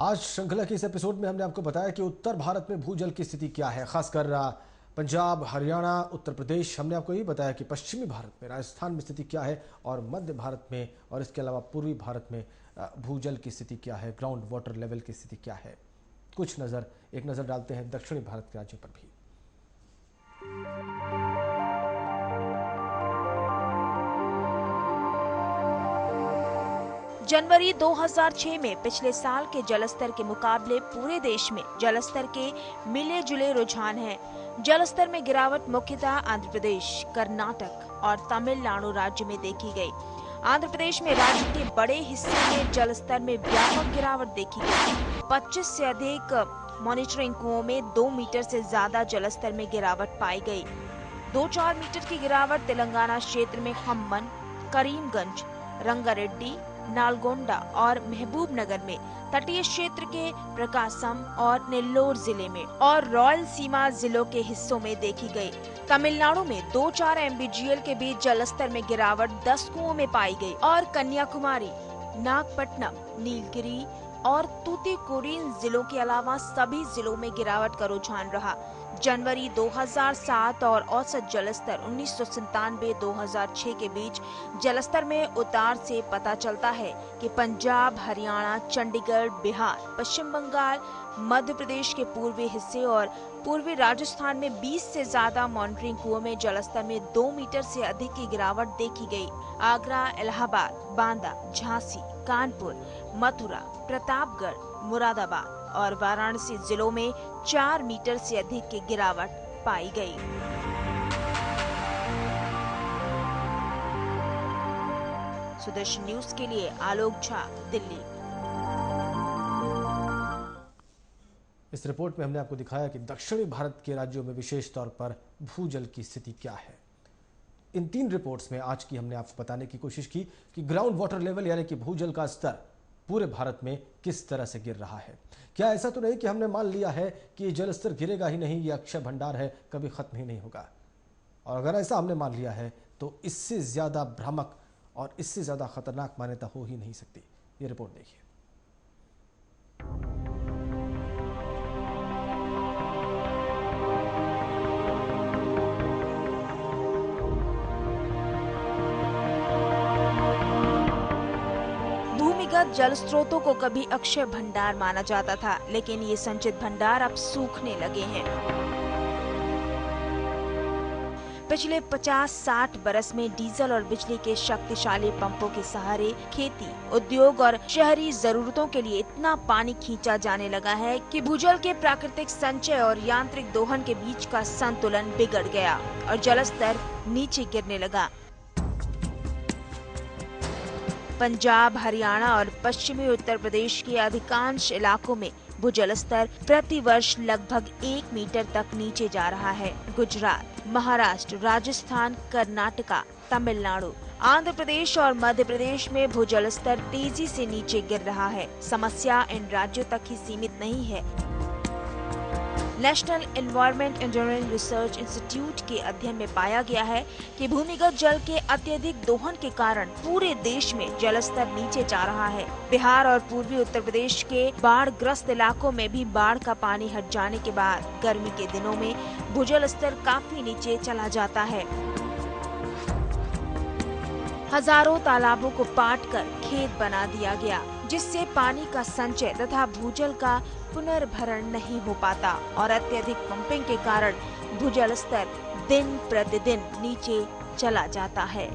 आज श्रृंखला के इस एपिसोड में हमने आपको बताया कि उत्तर भारत में भूजल की स्थिति क्या है, खासकर पंजाब, हरियाणा, उत्तर प्रदेश। हमने आपको यही बताया कि पश्चिमी भारत में, राजस्थान में स्थिति क्या है और मध्य भारत में और इसके अलावा पूर्वी भारत में भूजल की स्थिति क्या है, ग्राउंड वाटर लेवल की स्थिति क्या है। एक नज़र डालते हैं दक्षिणी भारत के राज्यों पर भी। जनवरी 2006 में पिछले साल के जलस्तर के मुकाबले पूरे देश में जलस्तर के मिले जुले रुझान हैं। जलस्तर में गिरावट मुख्यतः आंध्र प्रदेश, कर्नाटक और तमिलनाडु राज्य में देखी गई। आंध्र प्रदेश में राज्य के बड़े हिस्से में जलस्तर में व्यापक गिरावट देखी गई। 25 से अधिक मॉनिटरिंग कुओं में 2 मीटर से ज्यादा जलस्तर में गिरावट पाई गई। 2-4 मीटर की गिरावट तेलंगाना क्षेत्र में खम्मन, करीमगंज, रंगारेड्डी, नालगोंडा और महबूब नगर में, तटीय क्षेत्र के प्रकाशम और नेल्लोर जिले में और रॉयल सीमा जिलों के हिस्सों में देखी गई। तमिलनाडु में 2-4 MBGL के बीच जलस्तर में गिरावट 10 कुओं में पाई गई और कन्याकुमारी, नागपट्टनम, नीलगिरी और तूतीकोरिन जिलों के अलावा सभी जिलों में गिरावट का रुझान रहा। जनवरी 2007 और औसत जलस्तर 1997-2006 के बीच जलस्तर में उतार से पता चलता है कि पंजाब, हरियाणा, चंडीगढ़, बिहार, पश्चिम बंगाल, मध्य प्रदेश के पूर्वी हिस्से और पूर्वी राजस्थान में 20 से ज्यादा मॉनिटरिंग कुओं में जलस्तर में 2 मीटर से अधिक की गिरावट देखी गई। आगरा, इलाहाबाद, बांदा, झांसी, कानपुर, मथुरा, प्रतापगढ़, मुरादाबाद और वाराणसी जिलों में 4 मीटर से अधिक की गिरावट पाई गई। सुदर्शन न्यूज के लिए आलोक झा, दिल्ली। इस रिपोर्ट में हमने आपको दिखाया कि दक्षिणी भारत के राज्यों में विशेष तौर पर भूजल की स्थिति क्या है। इन 3 रिपोर्ट्स में आज की हमने आपको बताने की कोशिश की कि ग्राउंड वाटर लेवल यानी कि भूजल का स्तर पूरे भारत में किस तरह से गिर रहा है। क्या ऐसा तो नहीं कि हमने मान लिया है कि ये जल स्तर गिरेगा ही नहीं, ये अक्षय भंडार है, कभी खत्म ही नहीं होगा। और अगर ऐसा हमने मान लिया है तो इससे ज्यादा भ्रामक और इससे ज्यादा खतरनाक मान्यता हो ही नहीं सकती। ये रिपोर्ट देखिए। भूमिगत जल स्रोतों को कभी अक्षय भंडार माना जाता था, लेकिन ये संचित भंडार अब सूखने लगे हैं। पिछले 50-60 बरस में डीजल और बिजली के शक्तिशाली पंपों के सहारे खेती, उद्योग और शहरी जरूरतों के लिए इतना पानी खींचा जाने लगा है कि भूजल के प्राकृतिक संचय और यांत्रिक दोहन के बीच का संतुलन बिगड़ गया और जलस्तर नीचे गिरने लगा। पंजाब, हरियाणा और पश्चिमी उत्तर प्रदेश के अधिकांश इलाकों में भूजल स्तर प्रति वर्ष लगभग 1 मीटर तक नीचे जा रहा है। गुजरात, महाराष्ट्र, राजस्थान, कर्नाटका, तमिलनाडु, आंध्र प्रदेश और मध्य प्रदेश में भूजल स्तर तेजी से नीचे गिर रहा है। समस्या इन राज्यों तक ही सीमित नहीं है। National environment engineering research institute के अध्ययन में पाया गया है कि भूमिगत जल के अत्यधिक दोहन के कारण पूरे देश में जलस्तर नीचे जा रहा है। बिहार और पूर्वी उत्तर प्रदेश के बाढ़ ग्रस्त इलाकों में भी बाढ़ का पानी हट जाने के बाद गर्मी के दिनों में भूजल स्तर काफी नीचे चला जाता है। हजारों तालाबों को पाट कर खेत बना दिया गया, जिससे पानी का संचय तथा भूजल का पुनर्भरण नहीं हो पाता और अत्यधिक पंपिंग के कारण भूजल स्तर दिन प्रतिदिन नीचे चला जाता है।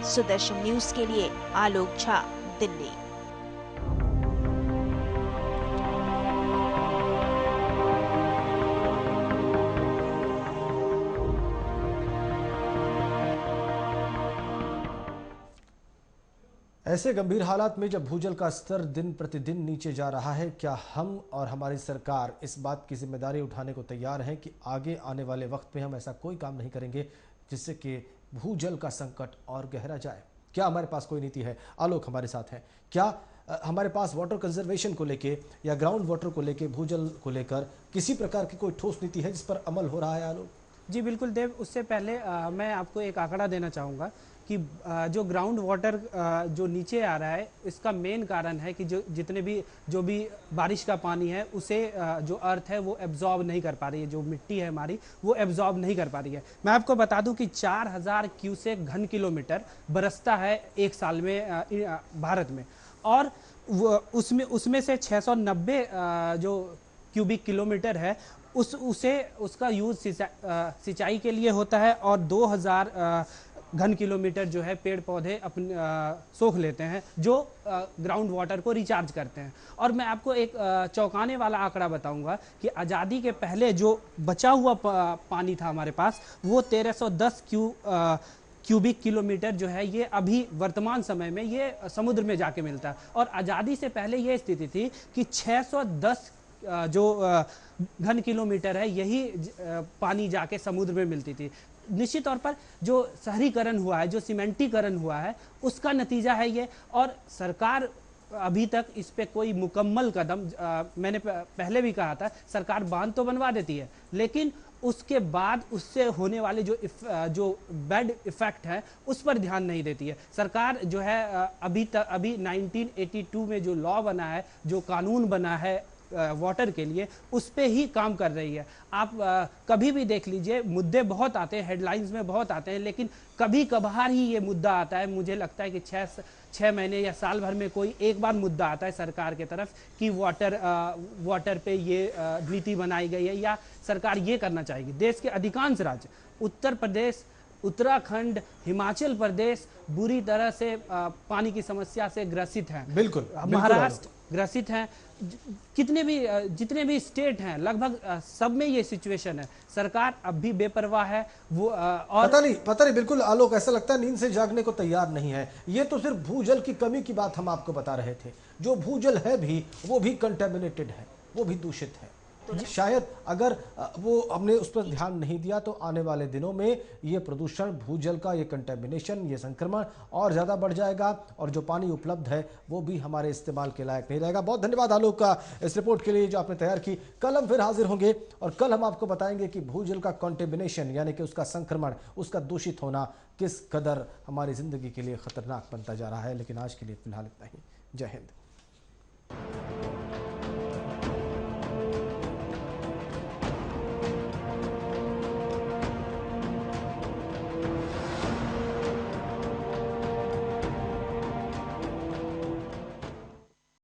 सुदर्शन न्यूज के लिए आलोक झा, दिल्ली। ऐसे गंभीर हालात में जब भूजल का स्तर दिन प्रतिदिन नीचे जा रहा है, क्या हम और हमारी सरकार इस बात की जिम्मेदारी उठाने को तैयार हैं कि आगे आने वाले वक्त में हम ऐसा कोई काम नहीं करेंगे जिससे कि भूजल का संकट और गहरा जाए? क्या हमारे पास कोई नीति है? आलोक हमारे साथ हैं। क्या हमारे पास वाटर कंजर्वेशन को लेके या ग्राउंड वाटर को लेके, भूजल को लेकर किसी प्रकार की कोई ठोस नीति है जिस पर अमल हो रहा है? आलोक जी बिल्कुल देव, उससे पहले मैं आपको एक आंकड़ा देना चाहूँगा कि जो ग्राउंड वाटर जो नीचे आ रहा है, इसका मेन कारण है कि जो भी बारिश का पानी है उसे जो अर्थ है वो एब्जॉर्ब नहीं कर पा रही है, जो मिट्टी है हमारी वो एब्जॉर्ब नहीं कर पा रही है। मैं आपको बता दूं कि 4000 क्यूसेक घन किलोमीटर बरसता है एक साल में भारत में, और उसमें से 690 जो क्यूबिक किलोमीटर है उसका यूज सिंचाई के लिए होता है, और 2000 घन किलोमीटर जो है पेड़ पौधे अपने सोख लेते हैं, जो ग्राउंड वाटर को रिचार्ज करते हैं। और मैं आपको एक चौंकाने वाला आंकड़ा बताऊंगा कि आज़ादी के पहले जो बचा हुआ पानी था हमारे पास, वो 1310 क्यूबिक किलोमीटर जो है ये अभी वर्तमान समय में ये समुद्र में जाके मिलता है। और आज़ादी से पहले ये स्थिति थी कि 610 जो घन किलोमीटर है यही पानी जाके समुद्र में मिलती थी। निश्चित तौर पर जो शहरीकरण हुआ है, जो सीमेंटीकरण हुआ है, उसका नतीजा है ये। और सरकार अभी तक इस पे कोई मुकम्मल कदम, मैंने पहले भी कहा था, सरकार बांध तो बनवा देती है, लेकिन उसके बाद उससे होने वाले जो बैड इफेक्ट है उस पर ध्यान नहीं देती है सरकार। जो है अभी 1982 में जो लॉ बना है, जो कानून बना है वाटर के लिए, उस पे ही काम कर रही है। आप कभी भी देख लीजिए, मुद्दे बहुत आते हैं, हेडलाइंस में बहुत आते हैं, लेकिन कभी कभार ही ये मुद्दा आता है। मुझे लगता है कि 6 महीने या साल भर में कोई एक बार मुद्दा आता है सरकार की तरफ कि वाटर पे ये नीति बनाई गई है या सरकार ये करना चाहेगी। देश के अधिकांश राज्य, उत्तर प्रदेश, उत्तराखंड, हिमाचल प्रदेश बुरी तरह से पानी की समस्या से ग्रसित हैं। बिल्कुल, महाराष्ट्र ग्रसित हैं। जितने भी स्टेट हैं लगभग सब में ये सिचुएशन है। सरकार अब भी बेपरवाह है। वो और पता नहीं बिल्कुल आलोक, ऐसा लगता है नींद से जागने को तैयार नहीं है। ये तो सिर्फ भूजल की कमी की बात हम आपको बता रहे थे। जो भूजल है भी वो भी कंटेमिनेटेड है, वो भी दूषित है। शायद अगर वो हमने उस पर ध्यान नहीं दिया तो आने वाले दिनों में ये प्रदूषण, भूजल का ये कंटेमिनेशन, ये संक्रमण और ज़्यादा बढ़ जाएगा, और जो पानी उपलब्ध है वो भी हमारे इस्तेमाल के लायक नहीं रहेगा। बहुत धन्यवाद आलोक का इस रिपोर्ट के लिए जो आपने तैयार की। कल हम फिर हाजिर होंगे और कल हम आपको बताएंगे कि भूजल का कंटेमिनेशन यानी कि उसका संक्रमण, उसका दूषित होना किस कदर हमारी ज़िंदगी के लिए खतरनाक बनता जा रहा है। लेकिन आज के लिए फिलहाल इतना ही। जय हिंद।